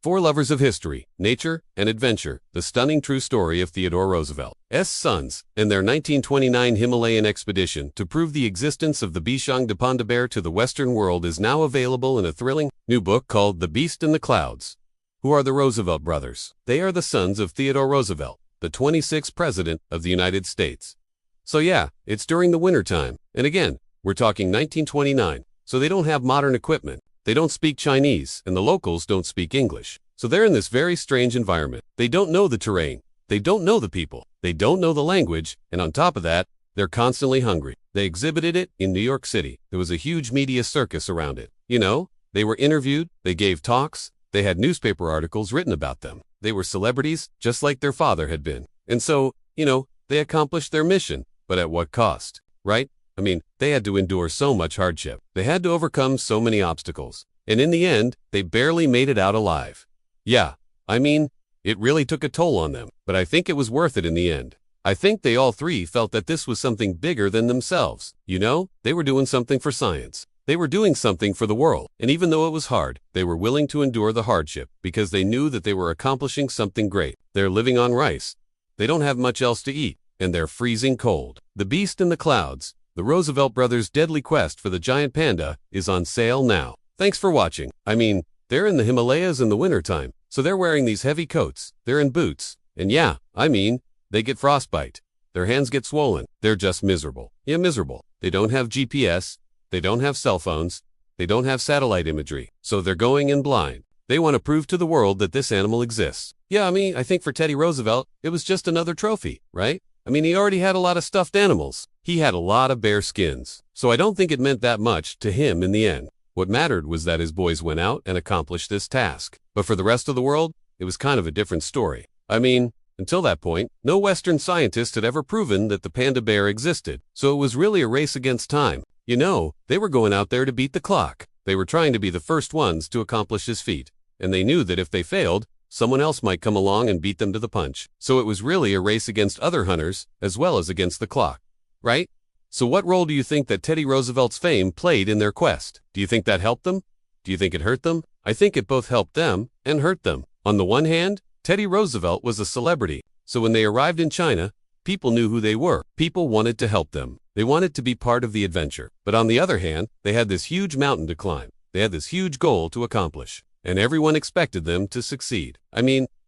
For lovers of history, nature, and adventure, the stunning true story of Theodore Roosevelt's sons and their 1929 Himalayan expedition to prove the existence of the beishung de Panda bear to the Western world is now available in a thrilling new book called The Beast in the Clouds. Who are the Roosevelt brothers? They are the sons of Theodore Roosevelt, the 26th President of the United States. So yeah, it's during the wintertime, and again, we're talking 1929, so they don't have modern equipment. They don't speak Chinese, and the locals don't speak English. So they're in this very strange environment. They don't know the terrain. They don't know the people. They don't know the language, and on top of that, they're constantly hungry. They exhibited it in New York City. There was a huge media circus around it. You know, they were interviewed, they gave talks, they had newspaper articles written about them. They were celebrities, just like their father had been. And so, they accomplished their mission, but at what cost, right? I mean, they had to endure so much hardship. They had to overcome so many obstacles. And in the end, they barely made it out alive. Yeah, I mean, it really took a toll on them, but I think it was worth it in the end. I think they all three felt that this was something bigger than themselves. They were doing something for science. They were doing something for the world. And even though it was hard, they were willing to endure the hardship because they knew that they were accomplishing something great. They're living on rice. They don't have much else to eat, and they're freezing cold. The Beast in the Clouds, the Roosevelt brothers' deadly quest for the giant panda, is on sale now. Thanks for watching. I mean, they're in the Himalayas in the wintertime, so they're wearing these heavy coats, they're in boots, and yeah, I mean, they get frostbite. Their hands get swollen. They're just miserable. Yeah, miserable. They don't have GPS, they don't have cell phones, they don't have satellite imagery, so they're going in blind. They want to prove to the world that this animal exists. Yeah, I think for Teddy Roosevelt, it was just another trophy, right? He already had a lot of stuffed animals. He had a lot of bear skins. So I don't think it meant that much to him in the end. What mattered was that his boys went out and accomplished this task. But for the rest of the world, it was kind of a different story. Until that point, no Western scientist had ever proven that the panda bear existed. So it was really a race against time. They were going out there to beat the clock. They were trying to be the first ones to accomplish his feat. And they knew that if they failed, someone else might come along and beat them to the punch. So it was really a race against other hunters, as well as against the clock. Right? So what role do you think that Teddy Roosevelt's fame played in their quest? Do you think that helped them? Do you think it hurt them? I think it both helped them and hurt them. On the one hand, Teddy Roosevelt was a celebrity. So when they arrived in China, people knew who they were. People wanted to help them. They wanted to be part of the adventure. But on the other hand, they had this huge mountain to climb. They had this huge goal to accomplish. And everyone expected them to succeed.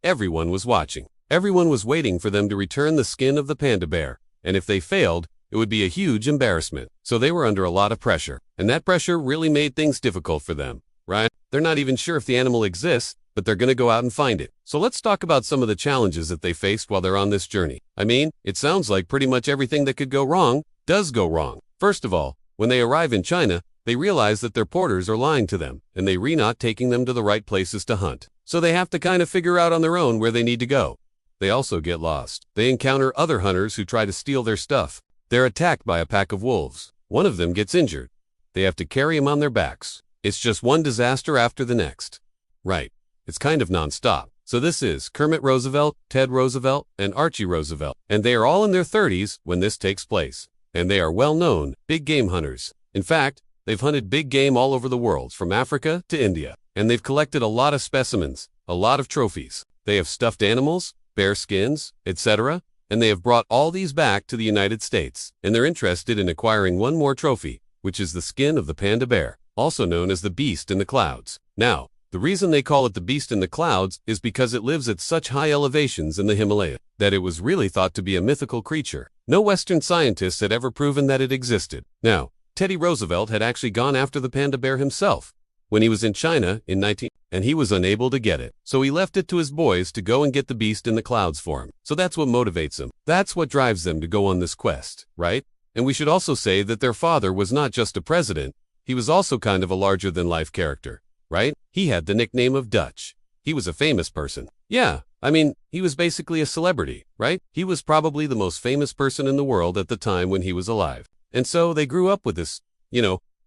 Everyone was watching. Everyone was waiting for them to return the skin of the panda bear. And if they failed, it would be a huge embarrassment. So they were under a lot of pressure. And that pressure really made things difficult for them, right? They're not even sure if the animal exists, but they're going to go out and find it. So let's talk about some of the challenges that they faced while they're on this journey. It sounds like pretty much everything that could go wrong does go wrong. First of all, when they arrive in China, they realize that their porters are lying to them, and they're not taking them to the right places to hunt. So they have to kind of figure out on their own where they need to go. They also get lost. They encounter other hunters who try to steal their stuff. They're attacked by a pack of wolves. One of them gets injured. They have to carry him on their backs. It's just one disaster after the next. Right. It's kind of non-stop. So this is Kermit Roosevelt, Ted Roosevelt, and Archie Roosevelt. And they are all in their 30s when this takes place. And they are well-known big game hunters. In fact, they've hunted big game all over the world, from Africa to India. And they've collected a lot of specimens, a lot of trophies. They have stuffed animals, bear skins, etc., and they have brought all these back to the United States. And they're interested in acquiring one more trophy, which is the skin of the panda bear, also known as the Beast in the Clouds. Now, the reason they call it the Beast in the Clouds is because it lives at such high elevations in the Himalayas that it was really thought to be a mythical creature. No Western scientists had ever proven that it existed. Now, Teddy Roosevelt had actually gone after the panda bear himself when he was in China in and he was unable to get it. So he left it to his boys to go and get the Beast in the Clouds for him. So that's what motivates them. That's what drives them to go on this quest, right? And we should also say that their father was not just a president. He was also kind of a larger-than-life character, right? He had the nickname of Dutch. He was a famous person. Yeah, he was basically a celebrity, right? He was probably the most famous person in the world at the time when he was alive. And so they grew up with this,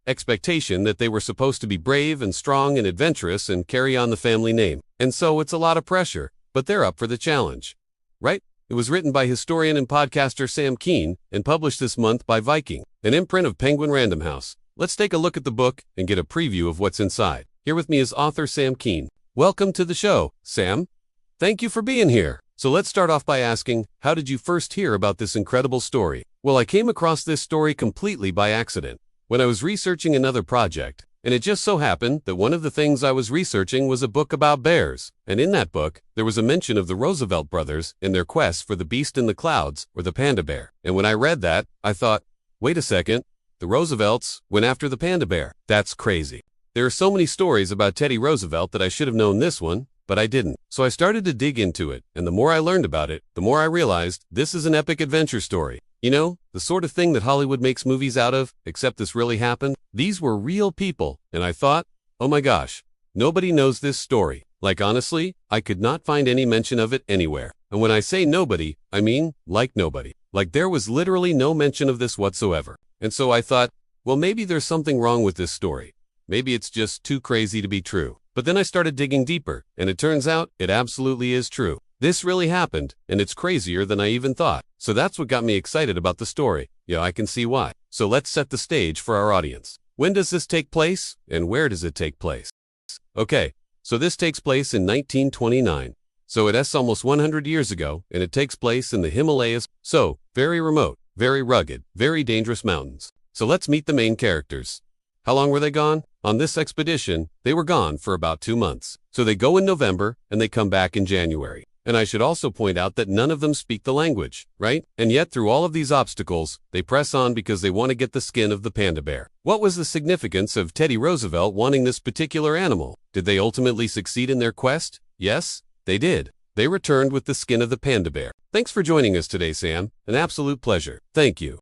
expectation that they were supposed to be brave and strong and adventurous and carry on the family name. And so it's a lot of pressure, but they're up for the challenge, right? It was written by historian and podcaster Sam Keane and published this month by Viking, an imprint of Penguin Random House. Let's take a look at the book and get a preview of what's inside. Here with me is author Sam Keane. Welcome to the show, Sam. Thank you for being here. So let's start off by asking, how did you first hear about this incredible story? Well, I came across this story completely by accident when I was researching another project, and it just so happened that one of the things I was researching was a book about bears, and in that book, there was a mention of the Roosevelt brothers and their quest for the beast in the clouds, or the panda bear. And when I read that, I thought, wait a second, the Roosevelts went after the panda bear. That's crazy. There are so many stories about Teddy Roosevelt that I should have known this one, but I didn't. So I started to dig into it, and the more I learned about it, the more I realized this is an epic adventure story. You know, the sort of thing that Hollywood makes movies out of, except this really happened. These were real people, and I thought, oh my gosh, nobody knows this story. Like honestly, I could not find any mention of it anywhere. And when I say nobody, I mean like nobody. Like there was literally no mention of this whatsoever. And so I thought, well, maybe there's something wrong with this story. Maybe it's just too crazy to be true. But then I started digging deeper, and it turns out it absolutely is true. This really happened, and it's crazier than I even thought. So that's what got me excited about the story. Yeah, I can see why. So let's set the stage for our audience. When does this take place, and where does it take place? Okay, so this takes place in 1929. So it's almost 100 years ago, and it takes place in the Himalayas. So, very remote, very rugged, very dangerous mountains. So let's meet the main characters. How long were they gone? On this expedition, they were gone for about 2 months. So they go in November, and they come back in January. And I should also point out that none of them speak the language, right? And yet through all of these obstacles, they press on because they want to get the skin of the panda bear. What was the significance of Teddy Roosevelt wanting this particular animal? Did they ultimately succeed in their quest? Yes, they did. They returned with the skin of the panda bear. Thanks for joining us today, Sam. An absolute pleasure. Thank you.